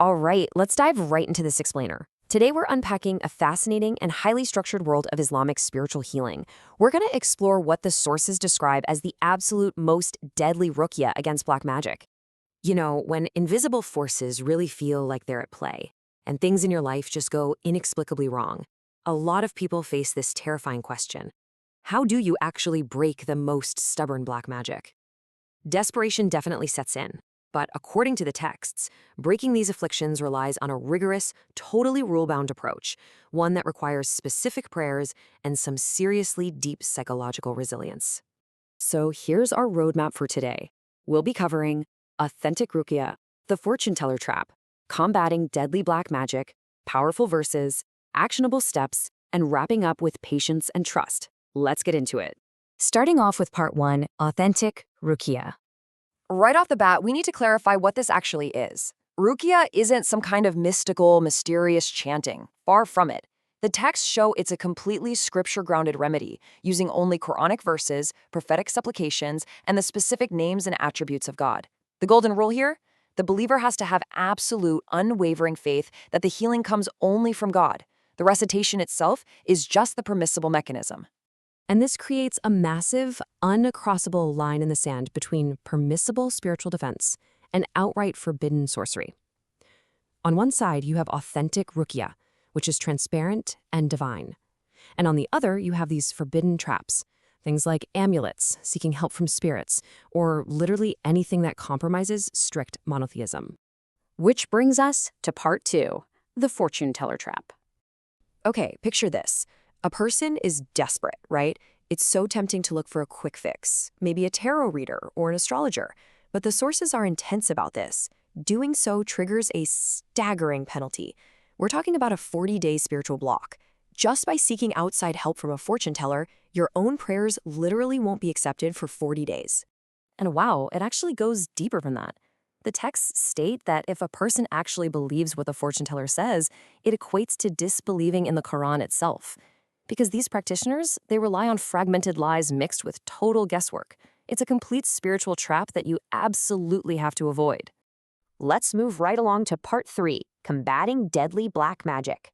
All right, let's dive right into this explainer. Today, we're unpacking a fascinating and highly structured world of Islamic spiritual healing. We're going to explore what the sources describe as the absolute most deadly ruqyah against black magic. You know, when invisible forces really feel like they're at play, and things in your life just go inexplicably wrong, a lot of people face this terrifying question. How do you actually break the most stubborn black magic? Desperation definitely sets in. But according to the texts, breaking these afflictions relies on a rigorous, totally rule-bound approach, one that requires specific prayers and some seriously deep psychological resilience. So here's our roadmap for today. We'll be covering authentic ruqyah, the fortune teller trap, combating deadly black magic, powerful verses, actionable steps, and wrapping up with patience and trust. Let's get into it. Starting off with part 1, authentic ruqyah. Right off the bat, we need to clarify what this actually is. Ruqyah isn't some kind of mystical, mysterious chanting. Far from it. The texts show it's a completely scripture-grounded remedy, using only Quranic verses, prophetic supplications, and the specific names and attributes of God. The golden rule here? The believer has to have absolute, unwavering faith that the healing comes only from God. The recitation itself is just the permissible mechanism. And this creates a massive, uncrossable line in the sand between permissible spiritual defense and outright forbidden sorcery. On one side, you have authentic ruqyah, which is transparent and divine. And on the other, you have these forbidden traps, things like amulets, seeking help from spirits, or literally anything that compromises strict monotheism. Which brings us to part 2, the fortune teller trap. Okay, picture this. A person is desperate, right? It's so tempting to look for a quick fix, maybe a tarot reader or an astrologer. But the sources are intense about this. Doing so triggers a staggering penalty. We're talking about a 40-day spiritual block. Just by seeking outside help from a fortune teller, your own prayers literally won't be accepted for 40 days. And wow, it actually goes deeper than that. The texts state that if a person actually believes what the fortune teller says, it equates to disbelieving in the Quran itself. Because these practitioners, they rely on fragmented lies mixed with total guesswork. It's a complete spiritual trap that you absolutely have to avoid. Let's move right along to part 3, combating deadly black magic.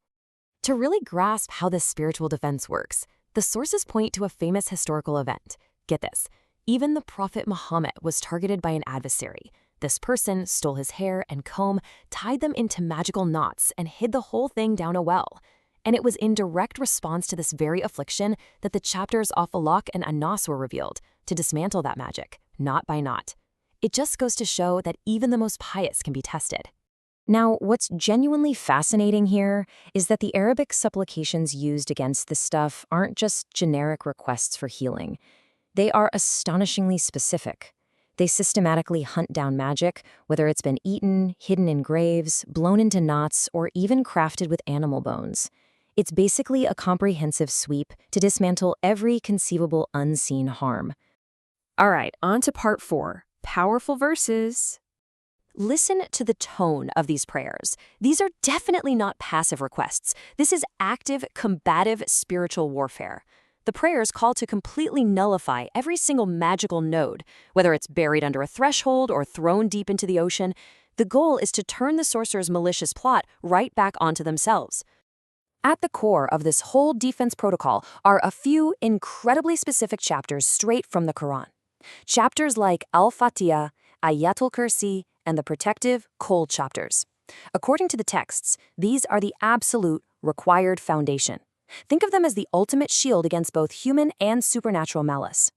To really grasp how this spiritual defense works, the sources point to a famous historical event. Get this, even the Prophet Muhammad was targeted by an adversary. This person stole his hair and comb, tied them into magical knots, and hid the whole thing down a well. And it was in direct response to this very affliction that the chapters of Falaq and An-Nas were revealed, to dismantle that magic, knot by knot. It just goes to show that even the most pious can be tested. Now, what's genuinely fascinating here is that the Arabic supplications used against this stuff aren't just generic requests for healing. They are astonishingly specific. They systematically hunt down magic, whether it's been eaten, hidden in graves, blown into knots, or even crafted with animal bones. It's basically a comprehensive sweep to dismantle every conceivable unseen harm. All right, on to part 4, powerful verses. Listen to the tone of these prayers. These are definitely not passive requests. This is active, combative spiritual warfare. The prayers call to completely nullify every single magical node, whether it's buried under a threshold or thrown deep into the ocean. The goal is to turn the sorcerer's malicious plot right back onto themselves. At the core of this whole defense protocol are a few incredibly specific chapters straight from the Quran. Chapters like Al-Fatiha, Ayatul Kursi, and the protective Qul chapters. According to the texts, these are the absolute required foundation. Think of them as the ultimate shield against both human and supernatural malice.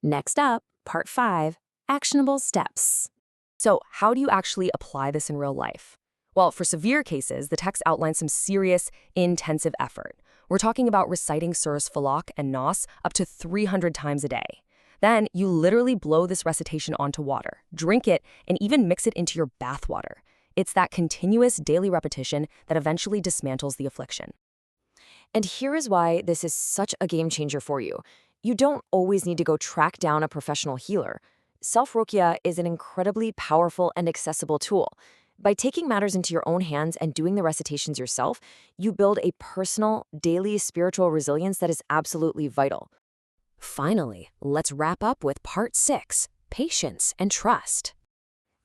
Next up, part 5, actionable steps. So, how do you actually apply this in real life? Well, for severe cases, the text outlines some serious, intensive effort. We're talking about reciting surahs Falaq and Nas up to 300 times a day. Then you literally blow this recitation onto water, drink it, and even mix it into your bath water. It's that continuous daily repetition that eventually dismantles the affliction. And here is why this is such a game changer for you. You don't always need to go track down a professional healer. Self-ruqyah is an incredibly powerful and accessible tool. By taking matters into your own hands and doing the recitations yourself, you build a personal, daily spiritual resilience that is absolutely vital. Finally, let's wrap up with part 6, patience and trust.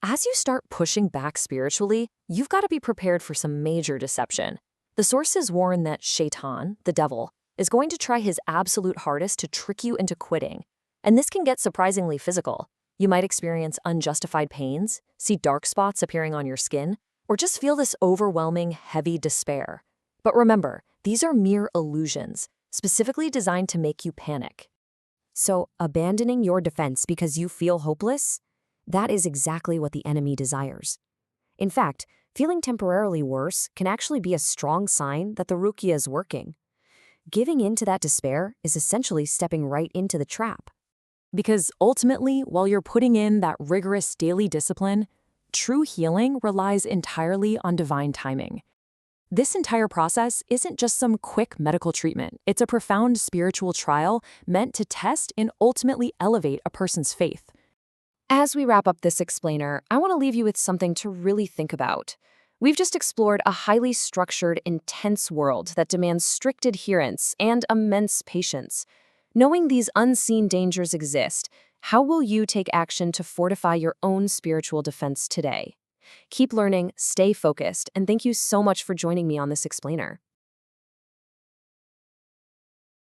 As you start pushing back spiritually, you've got to be prepared for some major deception. The sources warn that Shaitan, the devil, is going to try his absolute hardest to trick you into quitting. And this can get surprisingly physical. You might experience unjustified pains, see dark spots appearing on your skin, or just feel this overwhelming, heavy despair. But remember, these are mere illusions, specifically designed to make you panic. So, abandoning your defense because you feel hopeless? That is exactly what the enemy desires. In fact, feeling temporarily worse can actually be a strong sign that the Ruqyah is working. Giving in to that despair is essentially stepping right into the trap. Because ultimately, while you're putting in that rigorous daily discipline, true healing relies entirely on divine timing. This entire process isn't just some quick medical treatment. It's a profound spiritual trial meant to test and ultimately elevate a person's faith. As we wrap up this explainer, I want to leave you with something to really think about. We've just explored a highly structured, intense world that demands strict adherence and immense patience. Knowing these unseen dangers exist, how will you take action to fortify your own spiritual defense today? Keep learning, stay focused, and thank you so much for joining me on this explainer.